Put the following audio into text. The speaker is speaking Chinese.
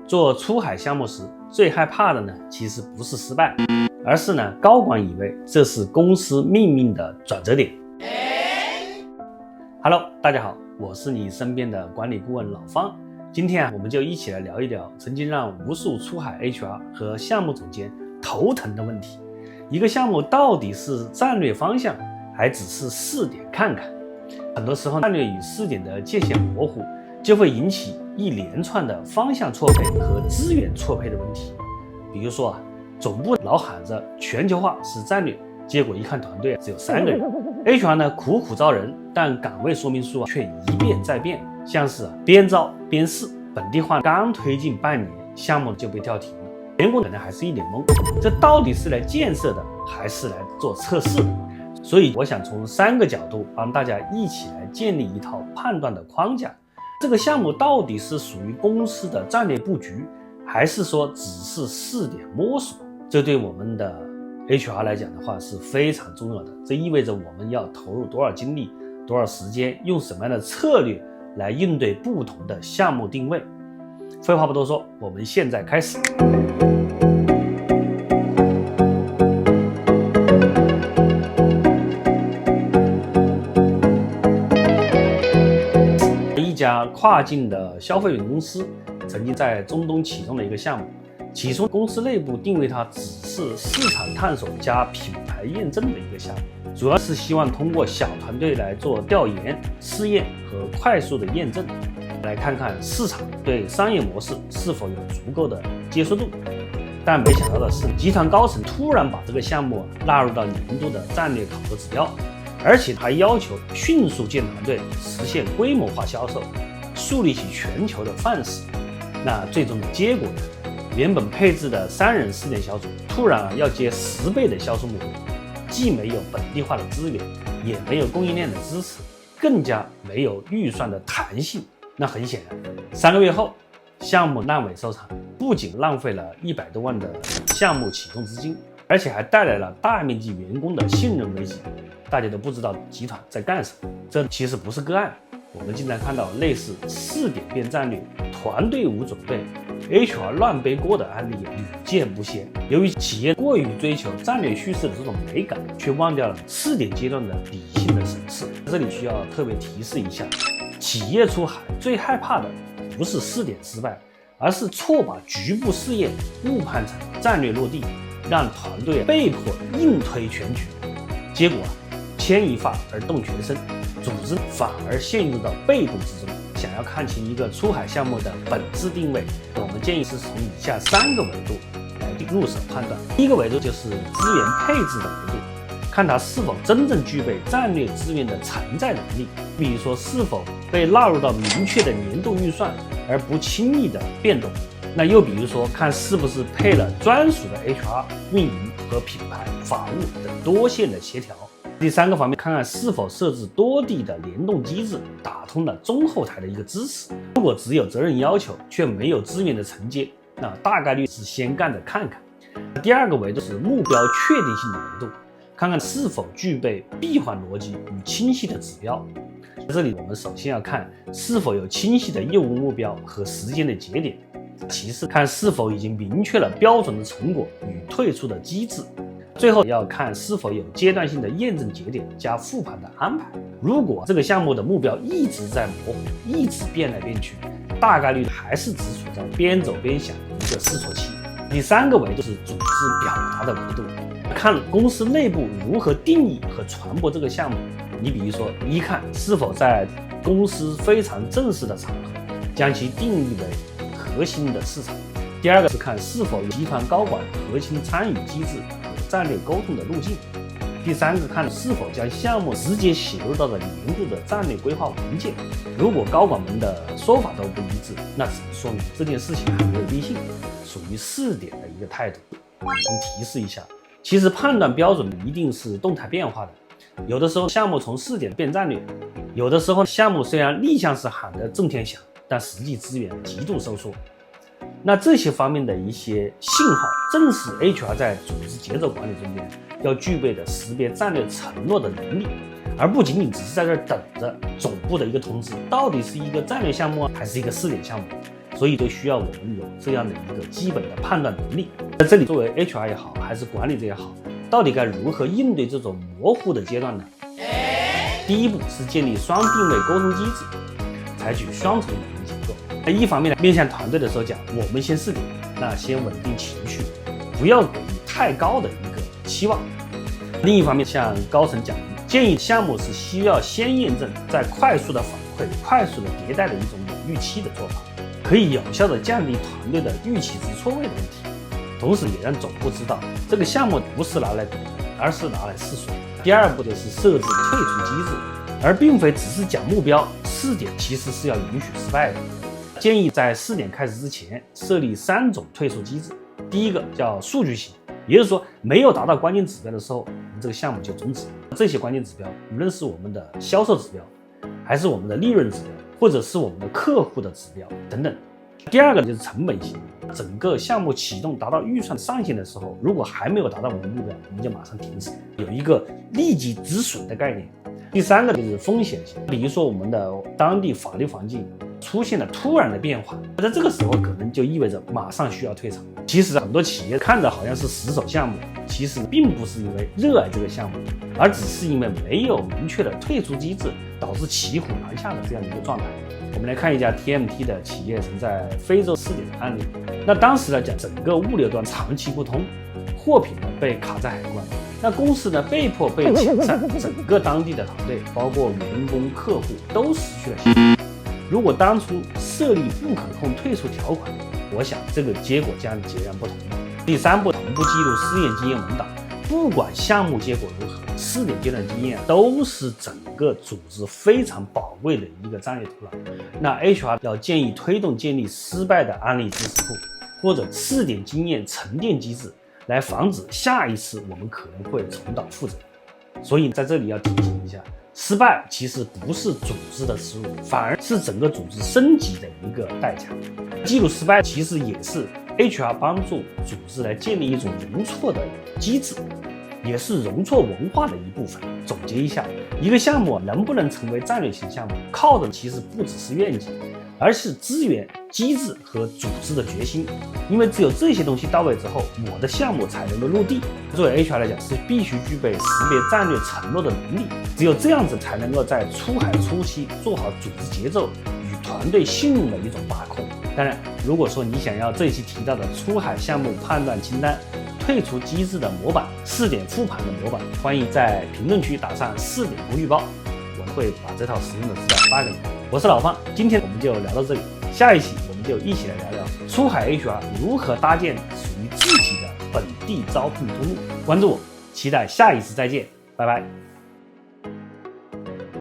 做出海项目时，最害怕的呢，其实不是失败，而是呢，高管以为这是公司命运的转折点。Hello， 大家好，我是你身边的管理顾问老方。今天我们就一起来聊一聊曾经让无数出海 HR 和项目总监头疼的问题：一个项目到底是战略方向，还只是试点看看？很多时候，战略与试点的界限模糊，就会引起一连串的方向错配和资源错配的问题。比如说总部老喊着全球化是战略，结果一看团队只有3个人 ，HR 呢苦苦招人，但岗位说明书却一变再变，像是边招边试，本地化刚推进半年，项目就被叫停了，员工可能还是一脸懵，这到底是来建设的，还是来做测试的？所以我想从3个角度帮大家一起来建立一套判断的框架。这个项目到底是属于公司的战略布局，还是说只是试点摸索？这对我们的 HR 来讲的话是非常重要的。这意味着我们要投入多少精力、多少时间，用什么样的策略来应对不同的项目定位。废话不多说，我们现在开始。一家跨境的消费品公司曾经在中东启动了一个项目，起初公司内部定位它只是市场探索加品牌验证的一个项目，主要是希望通过小团队来做调研、试验和快速的验证，来看看市场对商业模式是否有足够的接受度。但没想到的是，集团高层突然把这个项目纳入到年度的战略考核指标，而且还要求迅速建团队，实现规模化销售，树立起全球的范式。那最终的结果呢？原本配置的3人试点小组，突然要接10倍的销售目标，既没有本地化的资源，也没有供应链的支持，更加没有预算的弹性。那很显然，3个月后，项目烂尾收场，不仅浪费了100多万的项目启动资金，而且还带来了大面积员工的信任危机。大家都不知道集团在干什么。这其实不是个案，我们经常看到类似试点变战略、团队无准备、HR 乱背锅的案例屡见不鲜。由于企业过于追求战略叙事的这种美感，却忘掉了试点阶段的理性的审视。这里需要特别提示一下，企业出海最害怕的不是试点失败，而是错把局部试验误判成战略落地，让团队被迫硬推全局，结果牵一发而动全身，组织反而陷入到被动之中。想要看清一个出海项目的本质定位，我们建议是从以下3个维度来入手判断。第一个维度就是资源配置的维度，看它是否真正具备战略资源的承载能力，比如说是否被纳入到明确的年度预算而不轻易的变动。那又比如说看是不是配了专属的 HR、运营和品牌、法务等多线的协调。第3个方面，看看是否设置多地的联动机制，打通了中后台的一个支持。如果只有责任要求，却没有资源的承接，那大概率是先干的看看。第2个维度是目标确定性的维度，看看是否具备闭环逻辑与清晰的指标。在这里，我们首先要看是否有清晰的业务目标和时间的节点，其次看是否已经明确了标准的成果与退出的机制。最后要看是否有阶段性的验证节点加复盘的安排。如果这个项目的目标一直在模糊，一直变来变去，大概率还是只处在边走边想的一个试错期。第3个维度是组织表达的维度，看公司内部如何定义和传播这个项目。你比如说，一看是否在公司非常正式的场合将其定义为核心的市场。第2个是看是否有集团高管核心参与机制战略沟通的路径。第3个看是否将项目直接写入到了年度的战略规划文件。如果高管们的说法都不一致，那只能说明这件事情还没有定性，属于试点的一个态度。补充提示一下，其实判断标准一定是动态变化的，有的时候项目从试点变战略，有的时候项目虽然立项是喊得震天响，但实际资源极度收缩。那这些方面的一些信号，正是 HR 在组织节奏管理中间要具备的识别战略承诺的能力，而不仅仅只是在这儿等着总部的一个通知，到底是一个战略项目还是一个试点项目。所以就需要我们有这样的一个基本的判断能力。在这里，作为 HR 也好，还是管理者也好，到底该如何应对这种模糊的阶段呢？第一步是建立双定位沟通机制，采取双重能力结构。一方面呢，面向团队的时候讲，我们先试点，那先稳定情绪，不要给予太高的一个期望。另一方面，向高层讲，建议项目是需要先验证，再快速的反馈、快速的迭代的一种有预期的做法，可以有效的降低团队的预期值错位的问题，同时也让总部知道这个项目不是拿来赌的，而是拿来试水。第二步就是设置退出机制，而并非只是讲目标，试点其实是要允许失败的。建议在试点开始之前设立3种退出机制。第一个叫数据型，也就是说没有达到关键指标的时候，我们这个项目就终止。这些关键指标，无论是我们的销售指标，还是我们的利润指标，或者是我们的客户的指标等等。第二个就是成本型，整个项目启动达到预算上限的时候，如果还没有达到我们的目标，我们就马上停止，有一个立即止损的概念。第三个就是风险型，比如说我们的当地法律环境出现了突然的变化，在这个时候可能就意味着马上需要退场。其实很多企业看着好像是死守项目，其实并不是因为热爱这个项目，而只是因为没有明确的退出机制，导致骑虎难下的这样的一个状态。我们来看一家 TMT 的企业曾在非洲试点的案例。那当时来讲，整个物流端长期不通，货品呢被卡在海关，那公司呢被迫被遣散，整个当地的团队，包括员工、客户都失去了信心。如果当初设立不可控退出条款，我想这个结果将截然不同。第三步，同步记录试验经验文档，不管项目结果如何，试点阶段经验都是整个组织非常宝贵的一个战略土壤。那 HR 要建议推动建立失败的案例知识库，或者试点经验沉淀机制，来防止下一次我们可能会重蹈覆辙。所以在这里要提醒一下，失败其实不是组织的失误，反而是整个组织升级的一个代价。记录失败其实也是 HR 帮助组织来建立一种容错的机制，也是容错文化的一部分。总结一下，一个项目能不能成为战略型项目，靠的其实不只是愿景，而是资源、机制和组织的决心。因为只有这些东西到位之后，我的项目才能够落地。作为 HR 来讲，是必须具备识别战略承诺的能力，只有这样子才能够在出海初期做好组织节奏与团队信任的一种把控。当然，如果说你想要这一期提到的出海项目判断清单、退出机制的模板、试点复盘的模板，欢迎在评论区打上试点工具包，我会把这套实用的资料发给你。我是老方，今天我们就聊到这里，下一期我们就一起来聊聊出海 HR 如何搭建属于自己的本地招聘通路。关注我，期待下一次再见，拜拜。